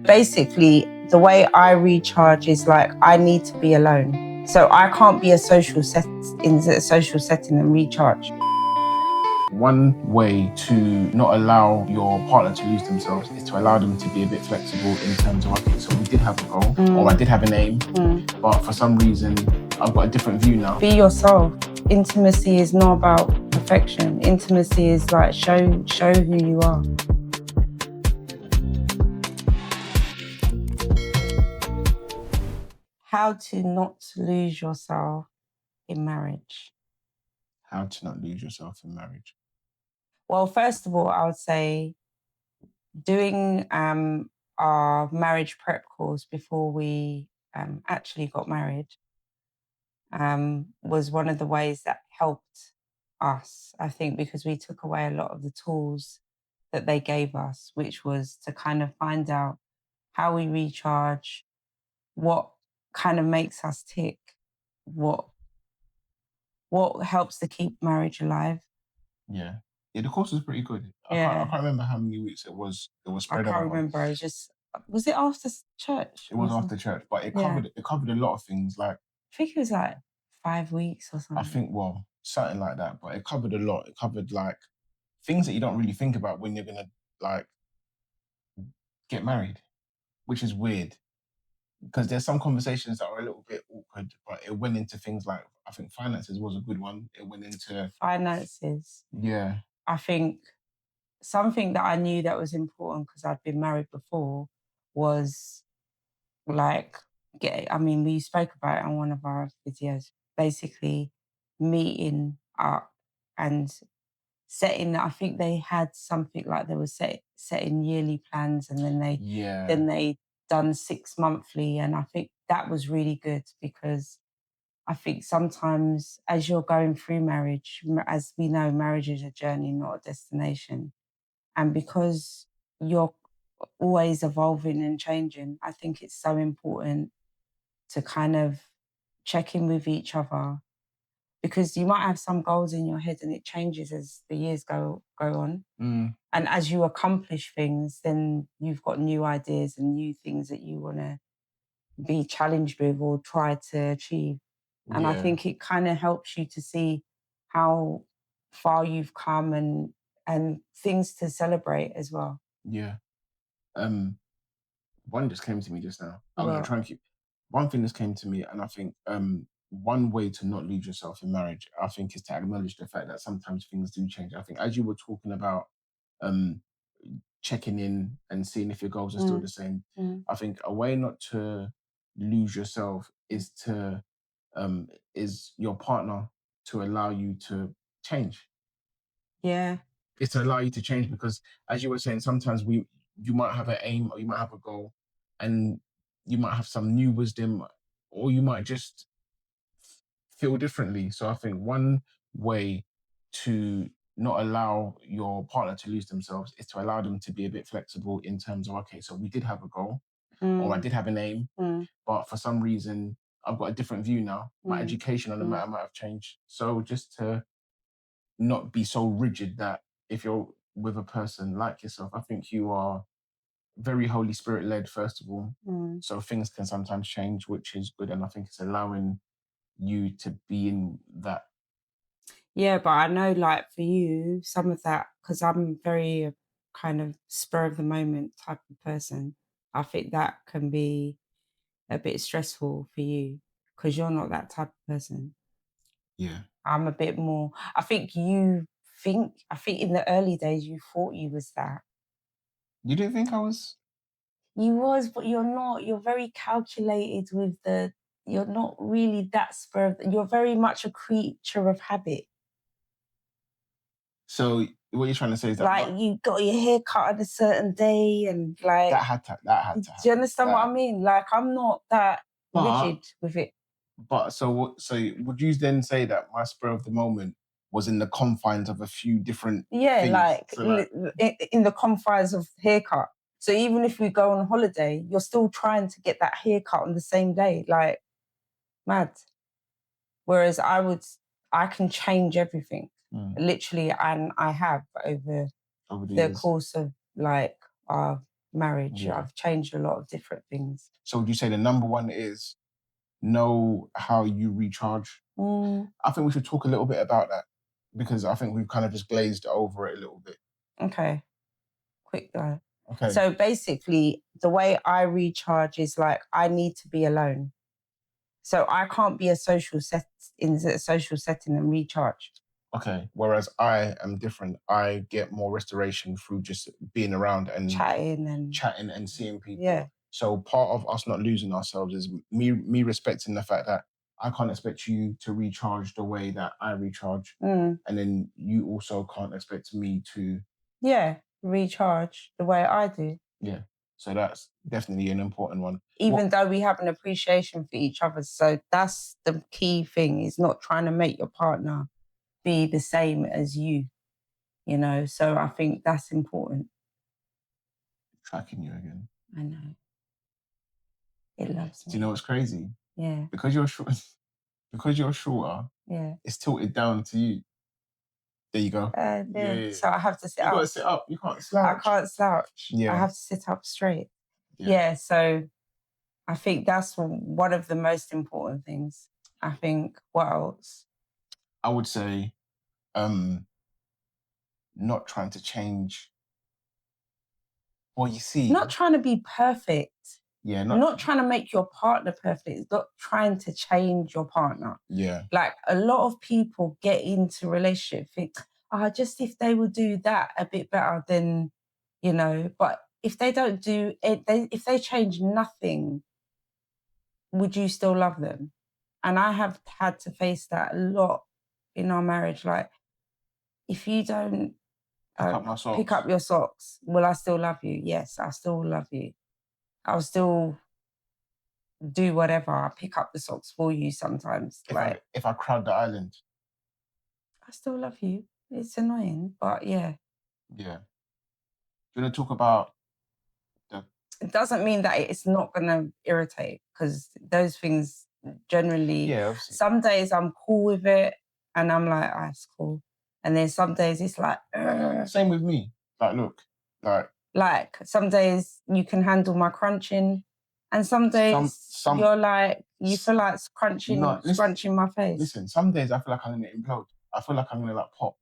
Basically, the way I recharge is like I need to be alone. So I can't be in a social setting and recharge. One way to not allow your partner to lose themselves is to allow them to be a bit flexible in terms of, okay, so we did have a goal or I did have an aim, but for some reason I've got a different view now. Be yourself. Intimacy is not about perfection. Intimacy is like show who you are. How to not lose yourself in marriage. How to not lose yourself in marriage. Well, first of all, I would say doing our marriage prep course before we actually got married was one of the ways that helped us, I think, because we took away a lot of the tools that they gave us, which was to kind of find out how we recharge, what kind of makes us tick, what helps to keep marriage alive. Yeah, the course was pretty good. Yeah. I can't remember how many weeks it was spread I out. can't remember. It was just, was it after church? It was after church, but it covered a lot of things. Like I think it was like 5 weeks or something. I think, well, something like that. But it covered a lot. It covered like things that you don't really think about when you're gonna like get married, which is weird. Because there's some conversations that are a little bit awkward, but it went into things like, I think finances was a good one. It went into finances. Yeah. I think something that I knew that was important because I'd been married before was like, we spoke about it on one of our videos, basically meeting up and setting, I think they had something like they were setting yearly plans and then they done 6 monthly. And I think that was really good because I think sometimes as you're going through marriage, as we know, marriage is a journey, not a destination. And because you're always evolving and changing, I think it's so important to kind of check in with each other because you might have some goals in your head and it changes as the years go on. And as you accomplish things, then you've got new ideas and new things that you want to be challenged with or try to achieve. And I think it kind of helps you to see how far you've come and things to celebrate as well. Yeah. One just came to me just now. I'm going to try and keep... One thing just came to me, and I think one way to not lose yourself in marriage, I think, is to acknowledge the fact that sometimes things do change. I think as you were talking about checking in and seeing if your goals are still the same, I think a way not to lose yourself is to is your partner to allow you to change. Yeah. It's to allow you to change because, as you were saying, sometimes you might have an aim or you might have a goal and you might have some new wisdom or you might just feel differently. So I think one way to not allow your partner to lose themselves is to allow them to be a bit flexible in terms of, okay, so we did have a goal or I did have an aim, but for some reason I've got a different view now. My education on the matter might have changed. So just to not be so rigid that if you're with a person like yourself, I think you are very Holy Spirit led, first of all. So things can sometimes change, which is good. And I think it's allowing you to be in that. Yeah, but I know like for you, some of that, because I'm very kind of spur of the moment type of person, I think that can be a bit stressful for you because you're not that type of person. Yeah. I'm a bit more, I think in the early days you thought you was that. You didn't think I was? You was, but you're not. You're very calculated with you're not really that you're very much a creature of habit. So what you're trying to say is that like you got your hair cut on a certain day and like that had to happen. Do you understand what I mean? Like I'm not that rigid with it. But so would you then say that my spur of the moment was in the confines of a few different things? Like in the confines of haircut. So even if we go on holiday, you're still trying to get that haircut on the same day, like mad. Whereas I can change everything, literally, and I have over the course of like our marriage. Yeah. I've changed a lot of different things. So would you say the number one is know how you recharge? I think we should talk a little bit about that because I think we've kind of just glazed over it a little bit. Okay, quick though. Okay. So basically, the way I recharge is like I need to be alone. So I can't be in a social setting and recharge. Okay. Whereas I am different. I get more restoration through just being around and Chatting and seeing people. yeah. So part of us not losing ourselves is me respecting the fact that I can't expect you to recharge the way that I recharge. And then you also can't expect me to recharge the way I do. Yeah. So that's definitely an important one. Even though we have an appreciation for each other. So that's the key thing, is not trying to make your partner be the same as you, you know? So I think that's important. Tracking you again. I know. It loves me. Do you know what's crazy? Yeah. Because you're short, because you're shorter, Yeah. it's tilted down to you. There you go. Yeah. So I have to sit You up. gotta sit up. You can't slouch. I can't slouch. Yeah. I have to sit up straight. Yeah. So I think that's one of the most important things. I think, what else? I would say not trying to change. Well, you see. Not trying to be perfect. Yeah. Not trying to make your partner perfect. It's not trying to change your partner. Yeah. Like a lot of people get into relationship think, just if they would do that a bit better, then, you know, but if they don't do it, if they change nothing, would you still love them? And I have had to face that a lot in our marriage. Like, if you don't pick up your socks, will I still love you? Yes, I still love you. I'll still do whatever. I'll pick up the socks for you sometimes. If I crowd the island. I still love you. It's annoying, but yeah. Yeah. Do you want to talk about It doesn't mean that it's not going to irritate, because those things generally, some days I'm cool with it and I'm like, it's cool. And then some days it's like, ugh. Same with me. Like, look, like some days you can handle my crunching, and some days you're like, you feel like scrunching my face. Listen, some days I feel like I'm going to implode. I feel like I'm going to like pop.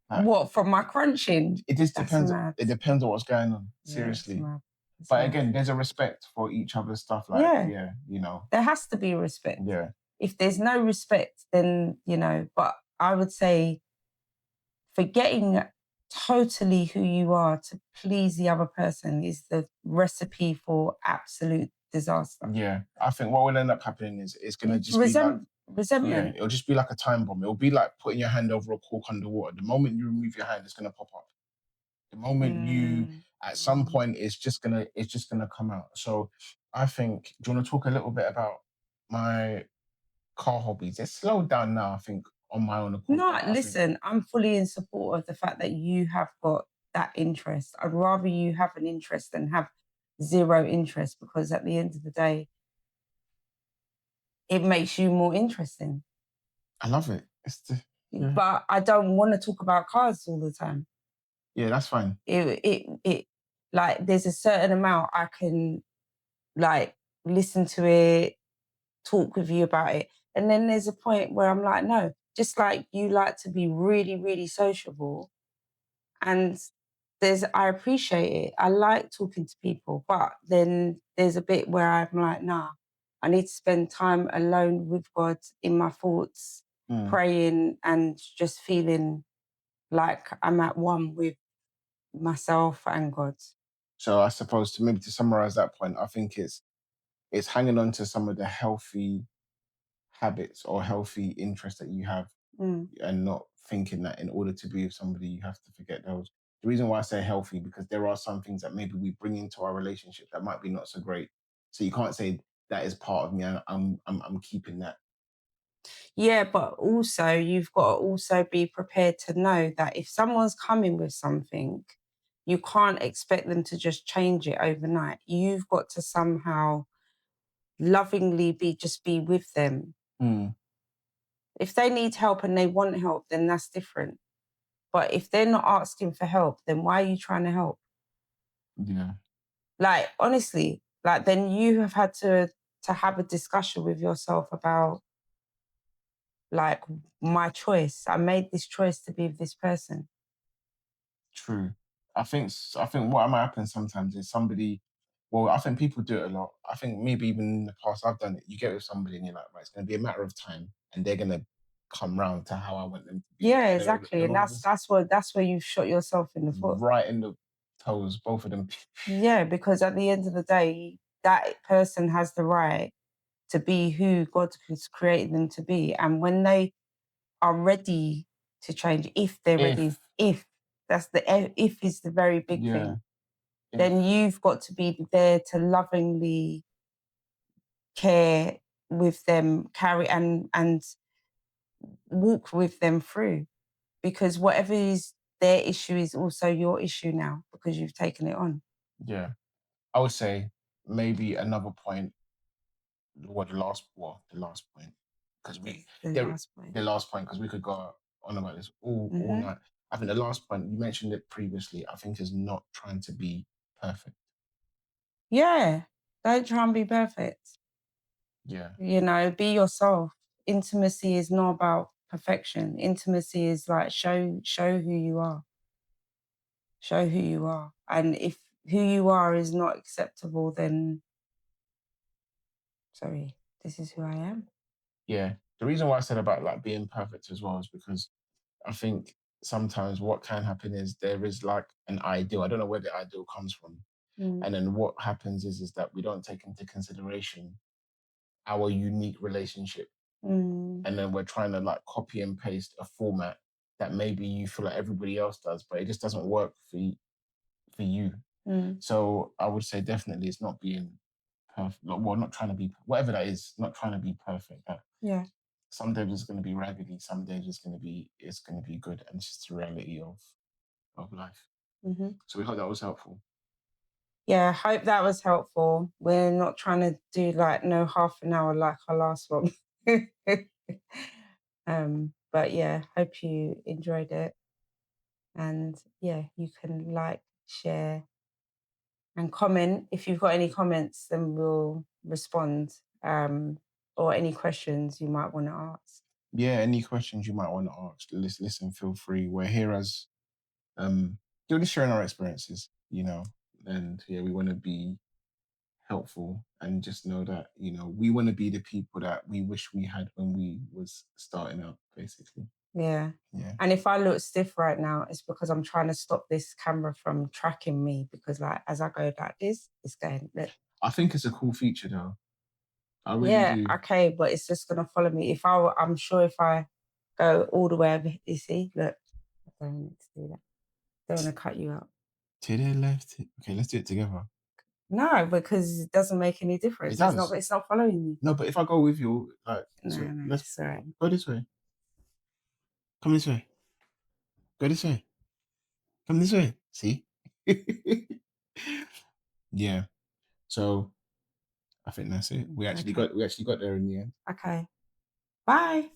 What, from my crunching? It just depends. It depends on what's going on. Seriously. But again, there's a respect for each other's stuff. Like, you know. There has to be respect. Yeah. If there's no respect, then, you know, but I would say forgetting totally who you are to please the other person is the recipe for absolute disaster. Yeah. I think what will end up happening is it's going to just be like resentment. Yeah, it'll just be like a time bomb. It'll be like putting your hand over a cork underwater. The moment you remove your hand, it's going to pop up. The moment you, at some point, it's just gonna come out. So I think, do you want to talk a little bit about my car hobbies? It's slowed down now, I think, on my own accord. No, listen, I'm fully in support of the fact that you have got that interest. I'd rather you have an interest than have zero interest, because at the end of the day, it makes you more interesting. I love it. But I don't want to talk about cars all the time. Yeah, that's fine. It like, there's a certain amount I can like listen to it, talk with you about it. And then there's a point where I'm like, no, just like you like to be really, really sociable. And I appreciate it. I like talking to people, but then there's a bit where I'm like, nah, I need to spend time alone with God in my thoughts, praying and just feeling like I'm at one with myself and God. So I suppose to summarize that point, I think it's hanging on to some of the healthy habits or healthy interests that you have, and not thinking that in order to be with somebody, you have to forget those. The reason why I say healthy, because there are some things that maybe we bring into our relationship that might be not so great. So you can't say that is part of me and I'm keeping that. Yeah, but also you've got to also be prepared to know that if someone's coming with something, you can't expect them to just change it overnight. You've got to somehow lovingly be with them. If they need help and they want help, then that's different. But if they're not asking for help, then why are you trying to help? Yeah. Like, honestly, like, then you have had to have a discussion with yourself about, like, my choice. I made this choice to be with this person. True. I think what might happen sometimes is somebody. Well, I think people do it a lot. I think maybe even in the past I've done it. You get with somebody and you're like, right, it's going to be a matter of time, and they're going to come round to how I want them to be, Yeah, and exactly. they're And all of us that's where you've shot yourself in the foot. right in the toes, both of them. Yeah, because at the end of the day, that person has the right to be who God has created them to be. And when they are ready to change, if they're ready, If if if is the very big yeah, thing, then if you've got to be there to lovingly care with them, carry and walk with them through. Because whatever is their issue is also your issue now because you've taken it on. yeah, I would say maybe another point. The last point, because we The there last point. the last point because we could go on about this all Hmm. night. I think the last point you mentioned it previously. I think is not trying to be perfect. Yeah. Don't try and be perfect. Yeah, Be yourself. Intimacy is not about perfection. Intimacy is like show who you are. Show who you are. And if who you are is not acceptable, then sorry, this is who I am. yeah. The reason why I said about like being perfect as well is because I think sometimes what can happen is there is like an ideal. I don't know where the ideal comes from, Mm, and then what happens is that we don't take into consideration our unique relationship, mm, and then we're trying to like copy and paste a format that maybe you feel like everybody else does, but it just doesn't work for you. mm. So I would say definitely it's not being perfect. Well, not trying to be whatever that is. Not trying to be perfect. Yeah. Some days it's going to be raggedy. Some days it's going to be good, and it's just the reality of life. Hmm. So we hope that was helpful. Yeah, hope that was helpful. We're not trying to do like no half an hour like our last one. But yeah, hope you enjoyed it. And yeah, you can like, share, and comment. If you've got any comments, then we'll respond. Or any questions you might want to ask. Yeah, any questions you might want to ask, listen, feel free. We're here as we're just sharing our experiences, and yeah, we want to be helpful and just know that we want to be the people that we wish we had when we was starting out, basically. Yeah. Yeah, And if I look stiff right now, it's because I'm trying to stop this camera from tracking me because like as I go like this, it's going, look. I think it's a cool feature though. I really Yeah, do. okay, but it's just gonna follow me. I'm sure if I go all the way over, you see, look, I don't need to do that. Don't want to cut you out. To the left. Okay, let's do it together. No, because it doesn't make any It difference. It's not. does. It's not following you. No, but if I go with you, like, No, so no, let's it's all right. go this way. Come this way. Go this way. Come this way. See? Yeah. So I think that's it. We actually Okay. got there in the end. Okay. Bye.